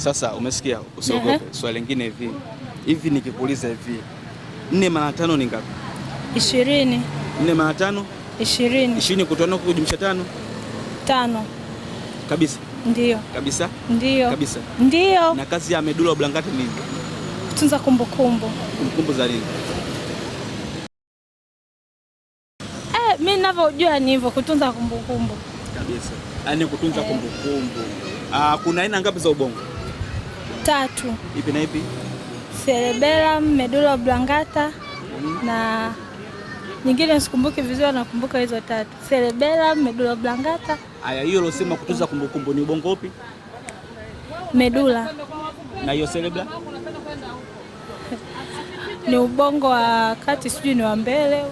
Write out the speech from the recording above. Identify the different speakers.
Speaker 1: Sasa umesikia, usiogope. Swali lingine hivi nikikuuliza hivi, 4 mara 5 ni ngapi?
Speaker 2: 20.
Speaker 1: 4 mara 5?
Speaker 2: 20.
Speaker 1: 20 kutoa na kujumlisha 5?
Speaker 2: 5.
Speaker 1: Kabisa?
Speaker 2: Ndio.
Speaker 1: Kabisa?
Speaker 2: Ndio.
Speaker 1: Kabisa?
Speaker 2: Ndio.
Speaker 1: Na kazi ya medulla oblongata ni nini?
Speaker 2: Kutunza kumbukumbu.
Speaker 1: Kumbukumbu za nini?
Speaker 2: Mimi ninavyojua ni hivyo, kutunza kumbukumbu.
Speaker 1: Kabisa. Yaani kutunza kumbukumbu. Kuna aina ngapi za ubongo?
Speaker 2: 3.
Speaker 1: Ipi na ipi?
Speaker 2: Cerebellum, medulla oblongata na nyingine sikumbuki vizuri, nakumbuka hizo 3. Cerebellum, medulla oblongata.
Speaker 1: Aya, hiyo losema kutunza kumbukumbu ni ubongo upi?
Speaker 2: Medulla.
Speaker 1: Na hiyo cerebellum?
Speaker 2: Ni ubongo wa kati, sijui ni wa mbele.